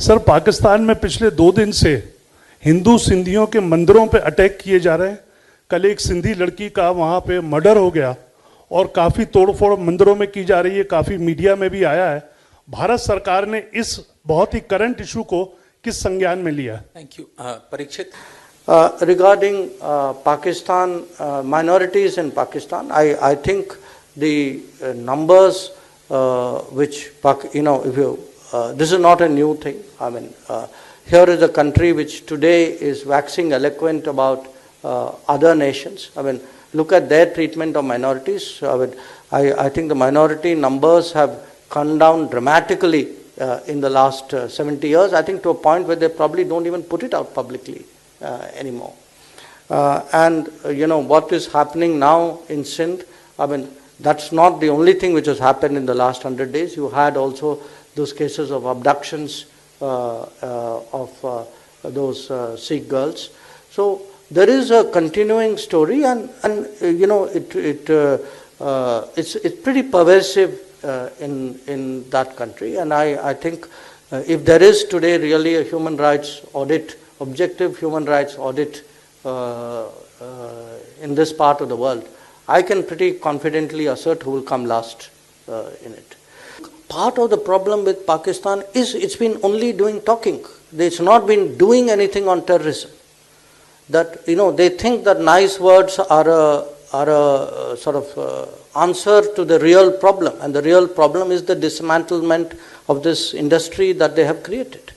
Sir, Pakistan में पिछले 2 दिन से हिंदू सिंधियों के मंदिरों पे अटैक किए जा रहे हैं। कल एक सिंधी लड़की का वहाँ पे मर्डर हो गया और काफ़ी तोड़फोड़ मंदिरों में की जा रही है, काफ़ी मीडिया में भी आया है। भारत सरकार ने इस बहुत ही करंट इशू को किस संज्ञान में लिया? Thank you. Parikshit, regarding Pakistan, minorities in Pakistan, I think the numbers which, if you, this is not a new thing. I mean, here is a country which today is waxing eloquent about other nations. I mean, look at their treatment of minorities. I think the minority numbers have come down dramatically in the last 70 years. I think to a point where they probably don't even put it out publicly anymore. And what is happening now in Sindh, I mean, that's not the only thing which has happened in the last 100 days. You had also those cases of abductions of those Sikh girls. So there is a continuing story, and it's pretty pervasive in that country. And I think if there is today really a human rights audit, objective human rights audit in this part of the world, I can pretty confidently assert who will come last in it. Part of the problem with Pakistan is it's been only doing talking. It's not been doing anything on terrorism. That they think that nice words are a sort of answer to the real problem, and the real problem is the dismantlement of this industry that they have created.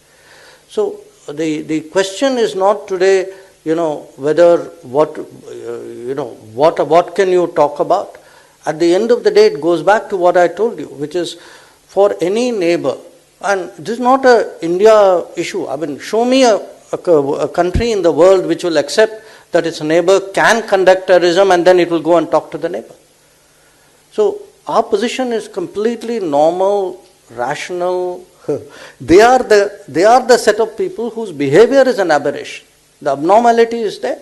So the question is not today, whether what can you talk about. At the end of the day, it goes back to what I told you, which is for any neighbor, and this is not a India issue. I mean, show me a country in the world which will accept that its neighbor can conduct terrorism and then it will go and talk to the neighbor. So our position is completely normal, rational. They are the set of people whose behavior is an aberration. The abnormality is there.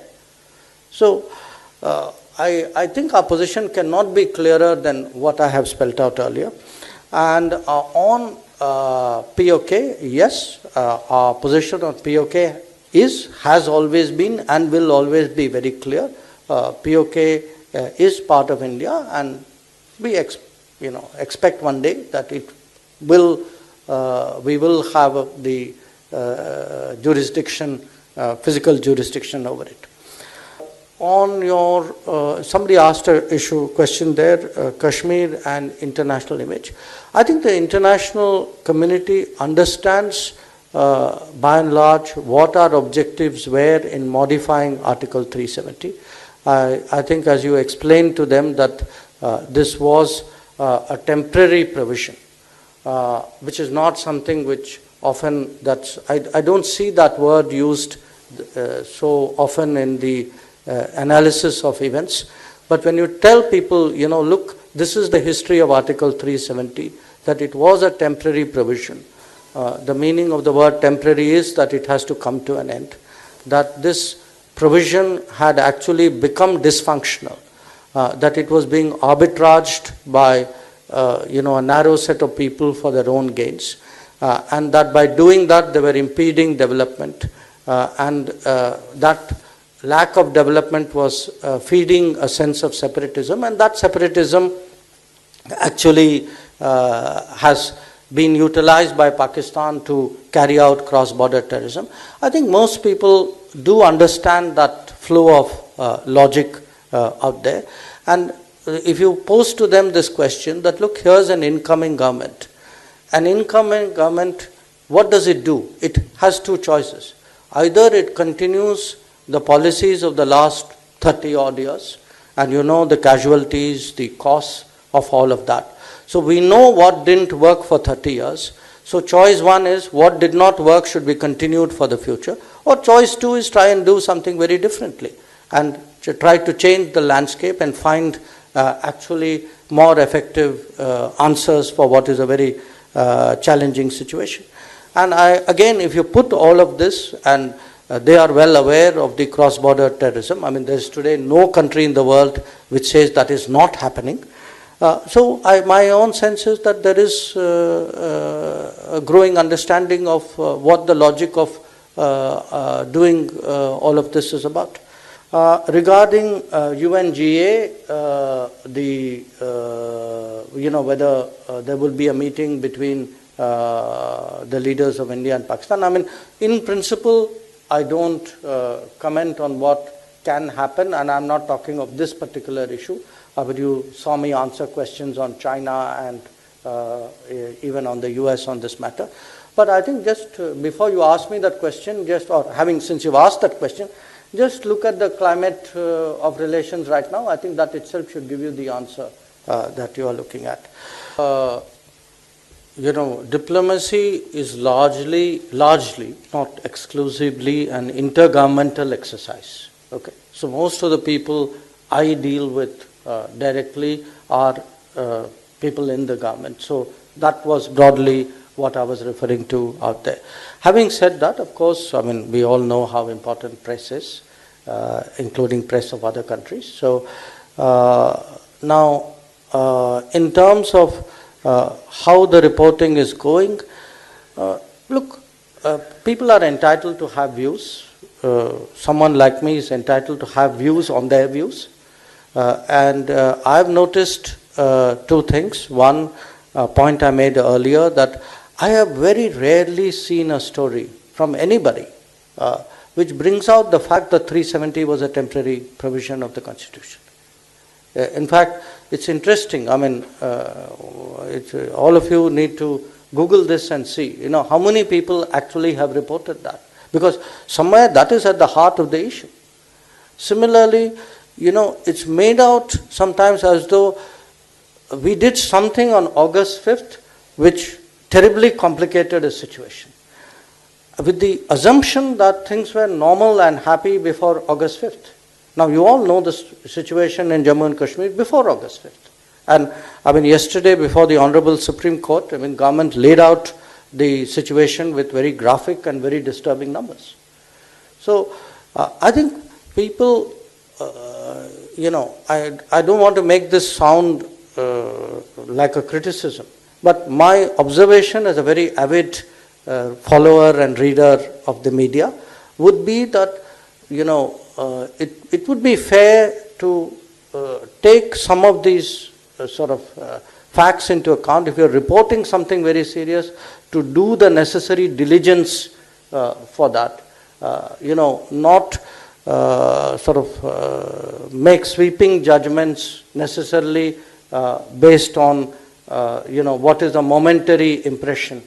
So I think our position cannot be clearer than what I have spelled out earlier. And on POK, yes, our position on POK has always been and will always be very clear. POK is part of India, and we expect one day that it will. We will have the jurisdiction, physical jurisdiction over it. On your, somebody asked a question there, Kashmir and international image. I think the international community understands by and large what our objectives were in modifying Article 370. I think as you explained to them that this was a temporary provision. Which is not something which often I don't see that word used so often in the analysis of events. But when you tell people, look, this is the history of Article 370, that it was a temporary provision. The meaning of the word temporary is that it has to come to an end. That this provision had actually become dysfunctional. That it was being arbitraged by a narrow set of people for their own gains, and that by doing that they were impeding development, and that lack of development was feeding a sense of separatism, and that separatism actually has been utilized by Pakistan to carry out cross-border terrorism. I think most people do understand that flow of logic out there, and if you pose to them this question that, look, here's an incoming government. An incoming government, what does it do? It has two choices. Either it continues the policies of the last 30 odd years, and the casualties, the costs of all of that. So we know what didn't work for 30 years. So choice one is what did not work should be continued for the future. Or choice two is try and do something very differently and try to change the landscape and find actually more effective answers for what is a very challenging situation. And again, if you put all of this, and they are well aware of the cross-border terrorism. I mean, there is today no country in the world which says that is not happening. My own sense is that there is a growing understanding of what the logic of doing all of this is about. Regarding UNGA, whether there will be a meeting between the leaders of India and Pakistan. I mean, in principle, I don't comment on what can happen, and I'm not talking of this particular issue. But you saw me answer questions on China and even on the US on this matter. But I think just before you ask me that question, since you've asked that question, just look at the climate of relations right now. I think that itself should give you the answer that you are looking at. Diplomacy is largely, not exclusively, an intergovernmental exercise. Okay, so most of the people I deal with directly are people in the government. So that was broadly what I was referring to out there. Having said that, of course, I mean, we all know how important press is, including press of other countries. So now, in terms of how the reporting is going, look, people are entitled to have views. Someone like me is entitled to have views on their views. And I've noticed two things. One point I made earlier, that I have very rarely seen a story from anybody which brings out the fact that 370 was a temporary provision of the Constitution. In fact, it's interesting. I mean, all of you need to Google this and see, how many people actually have reported that. Because somewhere that is at the heart of the issue. Similarly, it's made out sometimes as though we did something on August 5th which terribly complicated a situation, with the assumption that things were normal and happy before August 5th. Now, you all know the situation in Jammu and Kashmir before August 5th. And I mean, yesterday before the Honorable Supreme Court, I mean, government laid out the situation with very graphic and very disturbing numbers. So, I think people, I don't want to make this sound like a criticism, but my observation as a very avid follower and reader of the media would be that, it would be fair to take some of these facts into account. If you're reporting something very serious, to do the necessary diligence for that, not make sweeping judgments necessarily based on what is a momentary impression